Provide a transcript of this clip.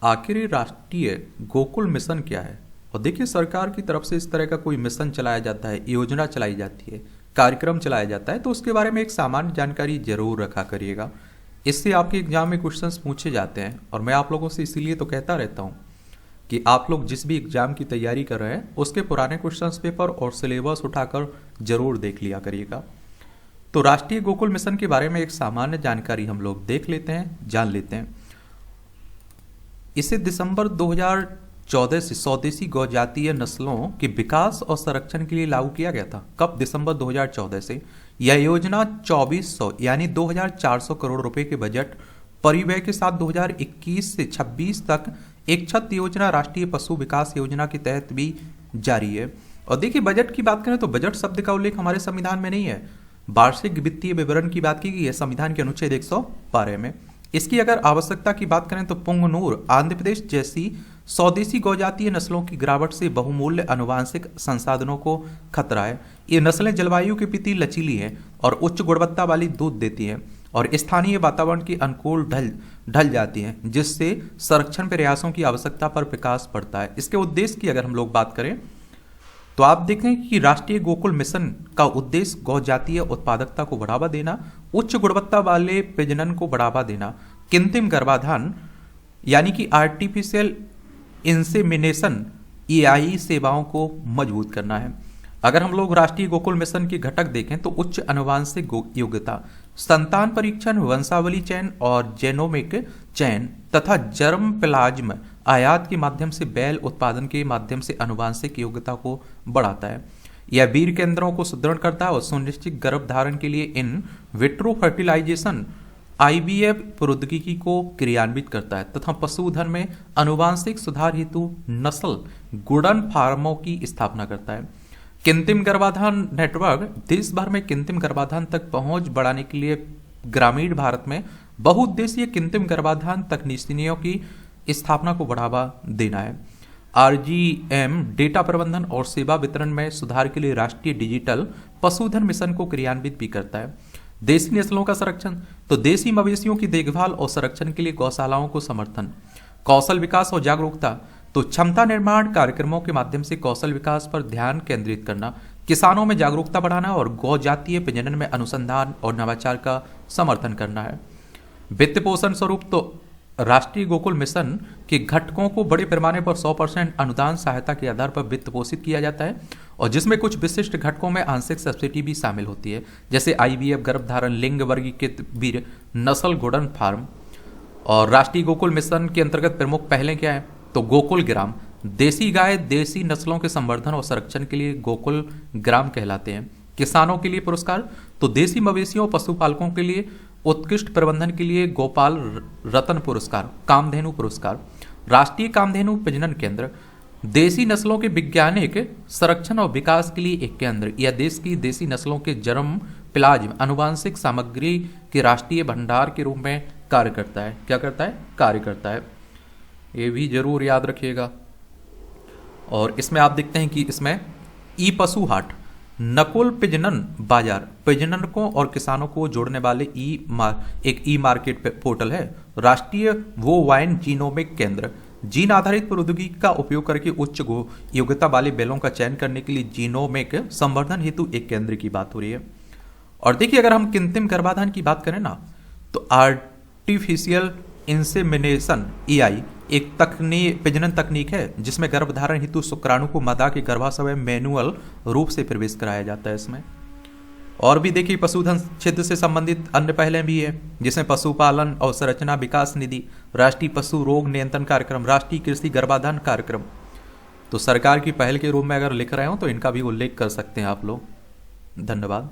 आखिर ये राष्ट्रीय गोकुल मिशन क्या है? और देखिए, सरकार की तरफ से इस तरह का कोई मिशन चलाया जाता है, योजना चलाई जाती है, कार्यक्रम चलाया जाता है, तो उसके बारे में एक सामान्य जानकारी जरूर रखा करिएगा। इससे आपके एग्जाम में क्वेश्चंस पूछे जाते हैं और मैं आप लोगों से इसीलिए तो कहता रहता हूँ कि आप लोग जिस भी एग्जाम की तैयारी कर रहे हैं उसके पुराने क्वेश्चंस पेपर और सिलेबस उठाकर जरूर देख लिया करिएगा। तो राष्ट्रीय गोकुल मिशन के बारे में एक सामान्य जानकारी हम लोग देख लेते हैं, जान लेते हैं। इसे दिसंबर 2014 से स्वदेशी गौजातीय नस्लों के विकास और संरक्षण के लिए लागू किया गया था। कब? दिसंबर 2014 से। यह योजना 2400 यानी 2400 करोड़ रुपए के बजट परिव्यय के साथ 2021 से 26 तक एक छत योजना राष्ट्रीय पशु विकास योजना के तहत भी जारी है। और देखिए, बजट की बात करें तो बजट शब्द का उल्लेख हमारे संविधान में नहीं है। वार्षिक वित्तीय विवरण की बात की गई है संविधान के अनुच्छेद 112 में। इसकी अगर आवश्यकता की बात करें तो पुंगनूर आंध्र प्रदेश जैसी स्वदेशी गौजातीय नस्लों की गिरावट से बहुमूल्य आनुवांशिक संसाधनों को खतरा है। ये नस्लें जलवायु के प्रति लचीली हैं और उच्च गुणवत्ता वाली दूध देती हैं और स्थानीय वातावरण के अनुकूल ढल जाती हैं, जिससे संरक्षण प्रयासों की आवश्यकता पर प्रकाश पड़ता है। इसके उद्देश्य की अगर हम लोग बात करें तो आप देखें कि राष्ट्रीय गोकुल मिशन का उद्देश्य गौजातीय उत्पादकता को बढ़ावा देना, उच्च गुणवत्ता वाले प्रजनन को बढ़ावा देना, कृत्रिम गर्भाधान यानी कि आर्टिफिशियल इंसेमिनेशन EI सेवाओं को मजबूत करना है। अगर हम लोग राष्ट्रीय गोकुल मिशन के घटक देखें तो उच्च आनुवांशिक योग्यता, संतान परीक्षण, वंशावली चयन और जेनोमिक चयन तथा जर्म प्लाज्म आयात के माध्यम से बैल उत्पादन के माध्यम से आनुवांशिक योग्यता को बढ़ाता है। यह वीर केंद्रों को सुदृढ़ करता है और सुनिश्चित गर्भधारण के लिए इन विट्रो फर्टिलाइजेशन IVF प्रौद्योगिकी को क्रियान्वित करता है तथा पशुधन में आनुवांशिक सुधार हेतु नस्ल गुणन फार्मों की स्थापना करता है। कृत्रिम गर्भाधान नेटवर्क देश भर में कृत्रिम गर्भाधान तक पहुंच बढ़ाने के लिए ग्रामीण भारत में बहुउद्देशीय कृत्रिम गर्भाधान तकनीशियों की स्थापना को बढ़ावा देना है। RGM डेटा प्रबंधन और सेवा वितरण में सुधार के लिए राष्ट्रीय डिजिटल पशुधन मिशन को क्रियान्वित भी करता है। देसी नस्लों का संरक्षण, तो देसी मवेशियों की देखभाल और संरक्षण के लिए गौशालाओं को समर्थन। कौशल विकास और जागरूकता, तो क्षमता निर्माण कार्यक्रमों के माध्यम से कौशल विकास पर ध्यान केंद्रित करना, किसानों में जागरूकता बढ़ाना और गौजातीय प्रजनन में अनुसंधान और नवाचार का समर्थन करना है। वित्त पोषण स्वरूप, तो राष्ट्रीय गोकुल मिशन के घटकों को बड़े पैमाने पर 100% अनुदान सहायता के आधार पर वित्त पोषित किया जाता है और जिसमें कुछ विशिष्ट घटकों में आंशिक सब्सिडी भी शामिल होती है, जैसे IVF गर्भधारण, लिंग वर्गीकृत वीर, नस्ल गुणन फार्म। और राष्ट्रीय गोकुल मिशन के अंतर्गत प्रमुख पहलें क्या है? तो गोकुल ग्राम, देसी गाय देसी नस्लों के संवर्धन और संरक्षण के लिए गोकुल ग्राम कहलाते हैं। किसानों के लिए पुरस्कार, तो देसी मवेशियों पशुपालकों के लिए उत्कृष्ट प्रबंधन के लिए गोपाल रत्न पुरस्कार, कामधेनु पुरस्कार। राष्ट्रीय कामधेनु प्रजनन केंद्र, देसी नस्लों के वैज्ञानिक संरक्षण और विकास के लिए एक केंद्र। यह देश की देसी नस्लों के जर्म प्लाज्म आनुवांशिक सामग्री के राष्ट्रीय भंडार के रूप में कार्य करता है। क्या करता है? कार्य करता है। ये भी जरूर याद रखिएगा। और इसमें आप देखते हैं कि इसमें पशु हाट, नकुल प्रजनन बाजार, प्रजनकों और किसानों को जोड़ने वाले एक मार्केट पोर्टल है। राष्ट्रीय बोवाइन जीनोमिक केंद्र, जीन आधारित प्रौद्योगिकी का उपयोग करके उच्च योग्यता वाले बैलों का चयन करने के लिए जीनोमिक संवर्धन हेतु एक केंद्र की बात हो रही है। और देखिए, अगर हम कृत्रिम गर्भाधान की बात करें ना, तो आर्टिफिशियल इंसेमिनेशन EI एक प्रजनन तकनीक है जिसमें गर्भधारण हेतु शुक्राणु को मादा के गर्भाशय में मैनुअल रूप से प्रवेश कराया जाता है इसमें। और भी देखिए, पशुधन क्षेत्र से संबंधित अन्य पहले भी है, जिसमें पशुपालन और संरचना विकास निधि, राष्ट्रीय पशु रोग नियंत्रण कार्यक्रम, राष्ट्रीय कृषि गर्भाधान कार्यक्रम। तो सरकार की पहल के रूप में अगर लिख रहे हो तो इनका भी उल्लेख कर सकते हैं आप लोग। धन्यवाद।